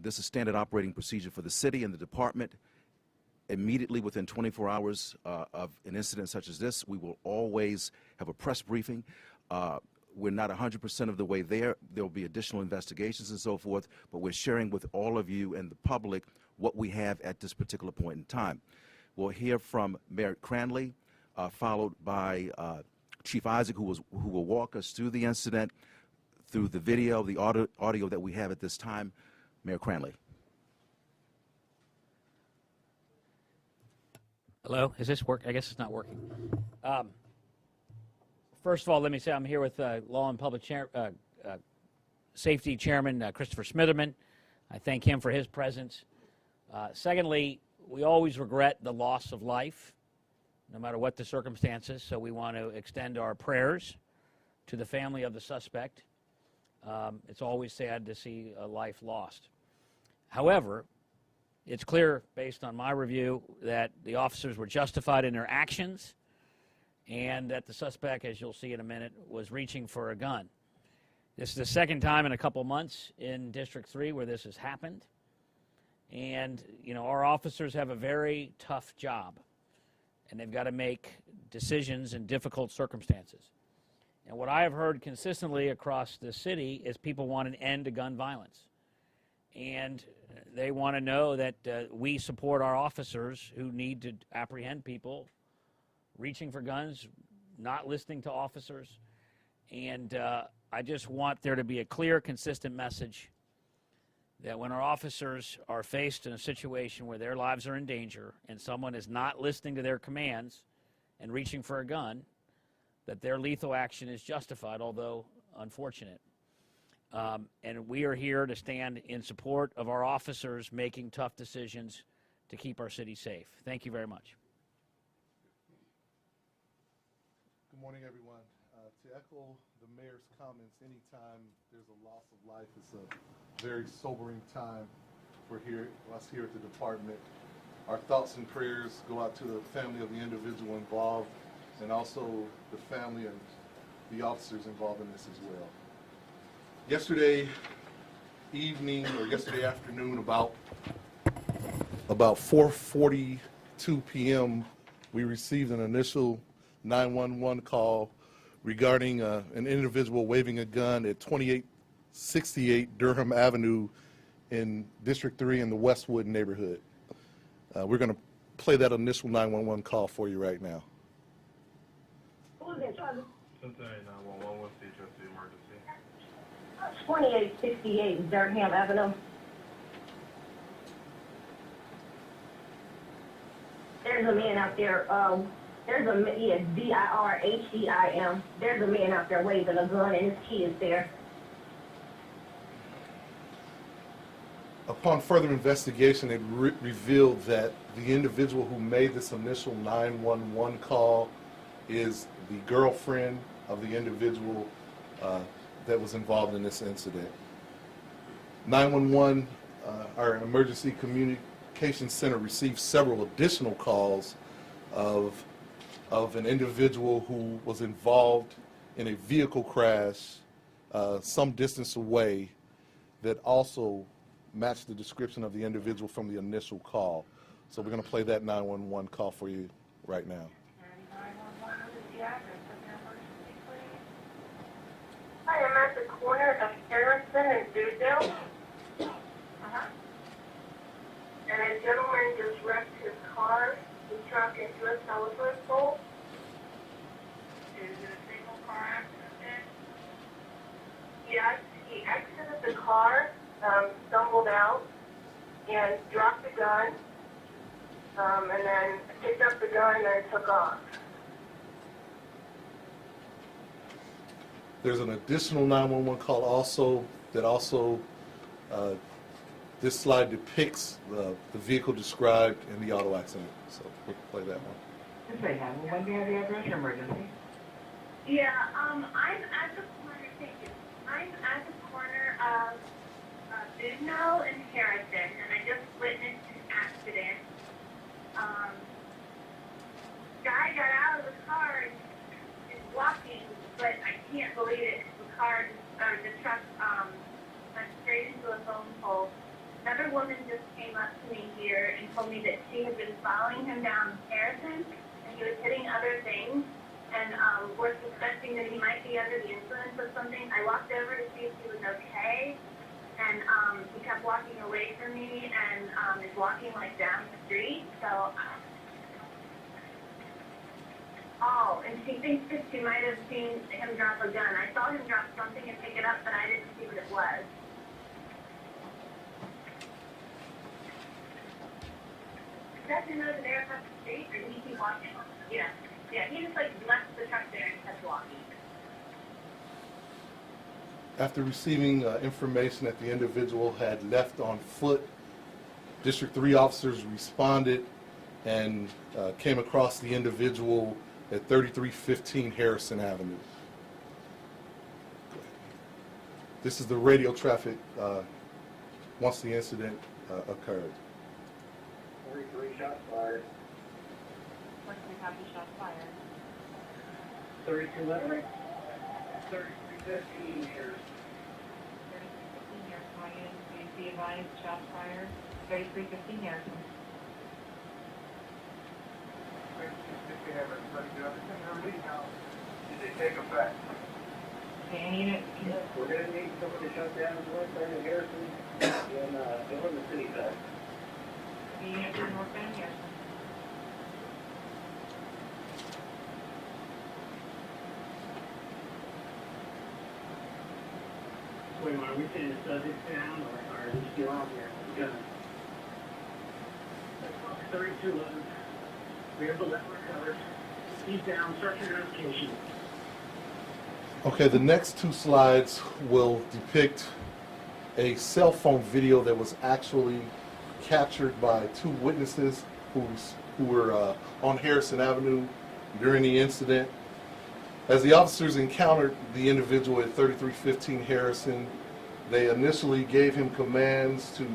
This is standard operating procedure for the city and the department. Immediately within 24 hours of an incident such as this, we will always have a press briefing. We're not 100% of the way there. There will be additional investigations and so forth, but we're sharing with all of you and the public what we have at this particular point in time. We'll hear from Mayor Cranley, followed by Chief Isaac, who will walk us through the incident, through the video, the audio that we have at this time. Mayor Cranley. Hello, is this work? I guess it's not working. First of all, let me say I'm here with Law and Public Safety Chairman Christopher Smitherman. I thank him for his presence. Secondly, we always regret the loss of life, no matter what the circumstances, so we want to extend our prayers to the family of the suspect. It's always sad to see a life lost. However, it's clear, based on my review, that the officers were justified in their actions and that the suspect, as you'll see in a minute, was reaching for a gun. This is the second time in a couple months in District 3 where this has happened. And, you know, our officers have a very tough job, and they've got to make decisions in difficult circumstances. And what I have heard consistently across the city is people want an end to gun violence. And they want to know that we support our officers who need to apprehend people reaching for guns, not listening to officers. And I just want there to be a clear, consistent message that when our officers are faced in a situation where their lives are in danger and someone is not listening to their commands and reaching for a gun, that their lethal action is justified, although unfortunate. And we are here to stand in support of our officers making tough decisions to keep our city safe. Thank you very much. Good morning, everyone. To echo the mayor's comments, anytime there's a loss of life, it's a very sobering time for us here at the department. Our thoughts and prayers go out to the family of the individual involved and also the family and the officers involved in this as well. Yesterday evening or yesterday afternoon, about 4:42 p.m., we received an initial 911 call regarding an individual waving a gun at 2868 Durham Avenue in District 3 in the Westwood neighborhood. We're going to play that initial 911 call for you right now. Cincinnati 911, what's the address of the emergency? 2868 Durham Avenue. There's a man out there, D-I-R-H-E-I-M. There's a man out there waving a gun and his kid there. Upon further investigation, it revealed that the individual who made this initial 911 call is the girlfriend of the individual that was involved in this incident. 911, our emergency communication center, received several additional calls of an individual who was involved in a vehicle crash some distance away that also matched the description of the individual from the initial call. So we're going to play that 911 call for you right now. Hi, I'm at the corner of Harrison and Dewdale. And a gentleman just wrecked his car. He struck into a telephone pole. Is it a single car accident? Yes, he exited the car, stumbled out, and dropped the gun, and then picked up the gun and took off. There's an additional 911 call also that this slide depicts the vehicle described in the auto accident. So we'll play that one. When do you have the address or emergency? Yeah, I'm at the corner, thank you. I'm at the corner of Dudno and Harrison, and I just witnessed an accident. Guy got out of the car and is walking, but I can't believe it. The truck went straight into a phone pole. None woman just came up to me here and told me that she had been following him down Harrison, and he was hitting other things, and we're suspecting that he might be under the influence of something. I walked over to see if he was okay, and he kept walking away from me and is walking like down the street. So, and she thinks that she might have seen him drop a gun. I saw him drop something and pick it up, but I didn't see what it was. Is that him over there across the street, or did he keep walking? Yeah, he just like left the truck there and kept walking. After receiving information that the individual had left on foot, District 3 officers responded and came across the individual at 3315 Harrison Avenue. This is the radio traffic once the incident occurred. 43 shots fired. Once we have the shot fired. 3211. 3315 here. 3315 here, Ryan. Do you see advised shots fired? 3315 Harrison. 3315 Harrison. Ready to everything early now. Did they take effect? Okay, any unit? Yes, we're going to need someone to shut down the north end of Harrison and go in the city side. The unit for northbound Harrison. Wait, are we saying the subject's down or is he still on here? We're gonna. 3211. We have the left recovered. He's down. Start your notification. Okay, the next two slides will depict a cell phone video that was actually captured by two witnesses who were on Harrison Avenue during the incident. As the officers encountered the individual at 3315 Harrison, they initially gave him commands to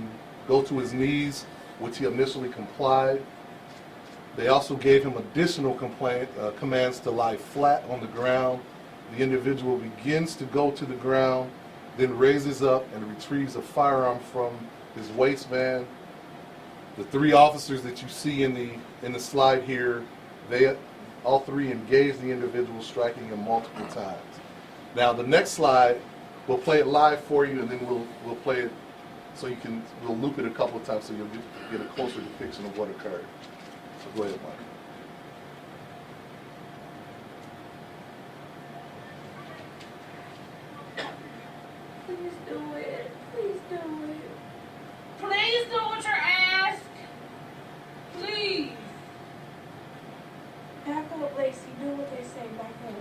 go to his knees, which he initially complied. They also gave him additional commands to lie flat on the ground. The individual begins to go to the ground, then raises up and retrieves a firearm from his waistband. The three officers that you see in the slide here, they all three engaged the individual, striking him multiple times. Now the next slide, we'll play it live for you, and then we'll play it so we'll loop it a couple of times so you'll get a closer depiction of what occurred. So go ahead, Mike. Please do it. Please do it. Please do what you're asked. Please. Back up, Lacey. Do what they say. Back up.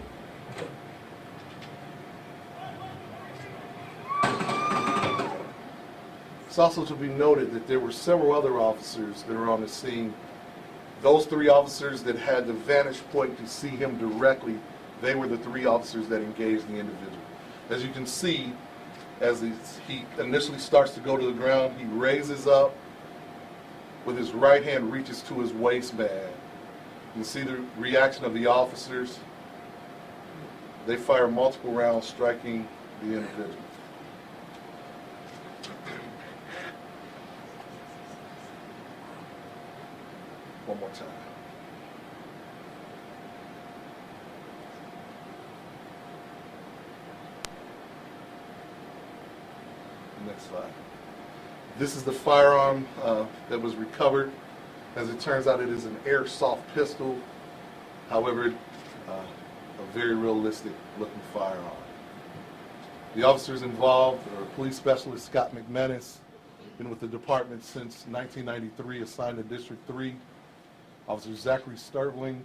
It's also to be noted that there were several other officers that were on the scene. Those three officers that had the vantage point to see him directly, they were the three officers that engaged the individual. As you can see, as he initially starts to go to the ground, he raises up with his right hand, reaches to his waistband. You can see the reaction of the officers. They fire multiple rounds, striking the individual. One more time. Next slide. This is the firearm that was recovered. As it turns out, it is an airsoft pistol. However, a very realistic looking firearm. The officers involved are Police Specialist Scott McManus, been with the department since 1993, assigned to District 3. Officer Zachary Sterling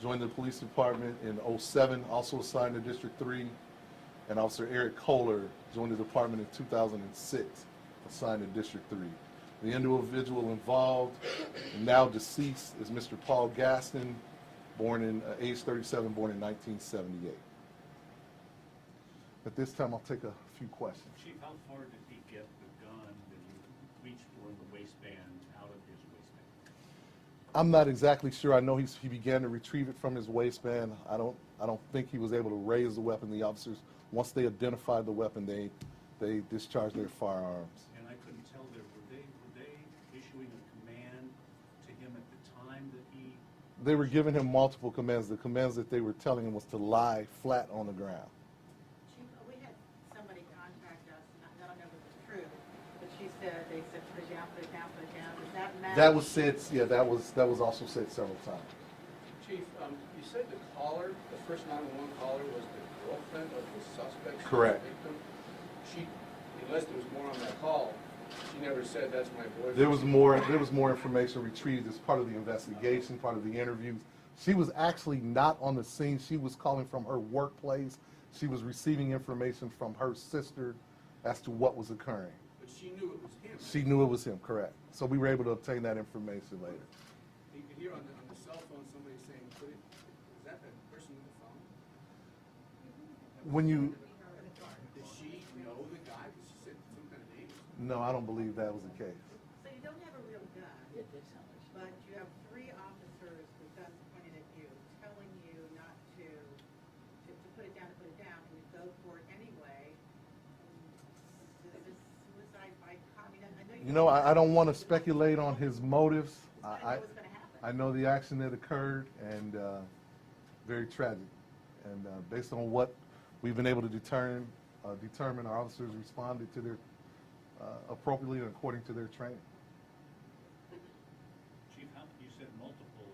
joined the police department in 2007, also assigned to District 3. And Officer Eric Kohler joined the department in 2006, assigned to District 3. The individual involved, and now deceased, is Mr. Paul Gaston, born in age 37, born in 1978. At this time, I'll take a few questions. Chief, how far did he get the gun that you reached for in the waistband out of his waistband? I'm not exactly sure. I know he began to retrieve it from his waistband. I don't think he was able to raise the weapon. The officers, once they identified the weapon, they discharged their firearms. And I couldn't tell there, were they issuing a command to him at the time that he? They were giving him multiple commands. The commands that they were telling him was to lie flat on the ground. Chief, we had somebody contact us, and I don't know if it's true, but she said, they said, put it down, put it down, put it down. Does that matter? That was said, yeah, that was also said several times. Chief, you said the caller, the first 911 caller was the girlfriend of the suspect? Correct. Victim. She, unless there was more on that call, she never said that's my boyfriend. There was more information retrieved as part of the investigation, part of the interviews. She was actually not on the scene. She was calling from her workplace. She was receiving information from her sister as to what was occurring. But she knew it was him. She knew it was him, correct. So we were able to obtain that information later. You could hear on the cell phone somebody saying, put it, is that the person on the phone? When you, Did she know the guy? Because she said some kind of name. no, I don't believe that was the case. So you don't have a real gun, but you have 3 officers with guns pointed at you, telling you not to put it down, and you go for it anyway. Is this suicide by cop? I mean, I know You know, I don't want to speculate on his motives. I know what's going to happen. I know the action that occurred, and very tragic. And based on what we've been able to determine, our officers responded to their appropriately and according to their training. Chief, you said multiple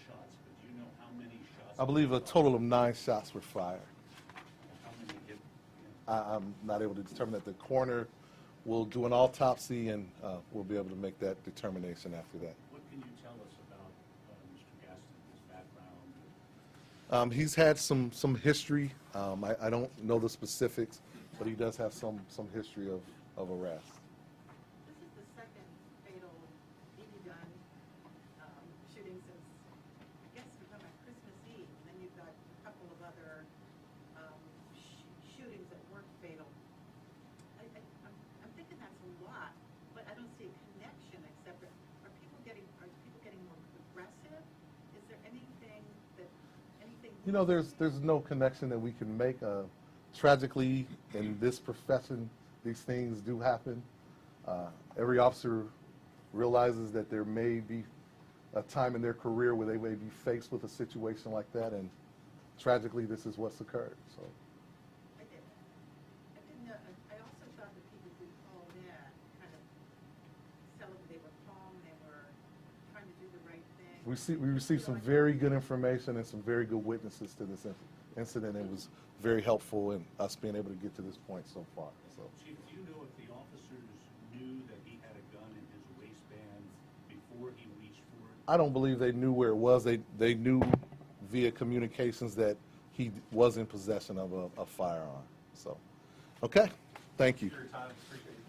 shots, but do you know how many shots? I believe a total of 9 shots were fired. How many hit? I'm not able to determine that. The coroner will do an autopsy, and we'll be able to make that determination after that. What can you tell us about Mr. Gaston, his background? He's had some history. I don't know the specifics, but he does have some history of arrest. This is the second fatal BB gun shooting since, I guess we're talking about Christmas Eve, and then you've got a couple of other shootings that weren't fatal. I'm thinking that's a lot, but I don't see a connection except that are people getting more aggressive? Is there anything? You know, there's no connection that we can make. Tragically, in this profession, these things do happen. Every officer realizes that there may be a time in their career where they may be faced with a situation like that, and tragically, this is what's occurred. So. I didn't know. I also thought that people who called in kind of tell them they were calm, they were trying to do the right thing. We received some very good information and some very good witnesses to this incident. It was very helpful in us being able to get to this point so far. So. Chief, do you know if the officers knew that he had a gun in his waistband before he reached for it? I don't believe they knew where it was. They knew via communications that he was in possession of a firearm. So, okay, thank you. For your time, appreciate it.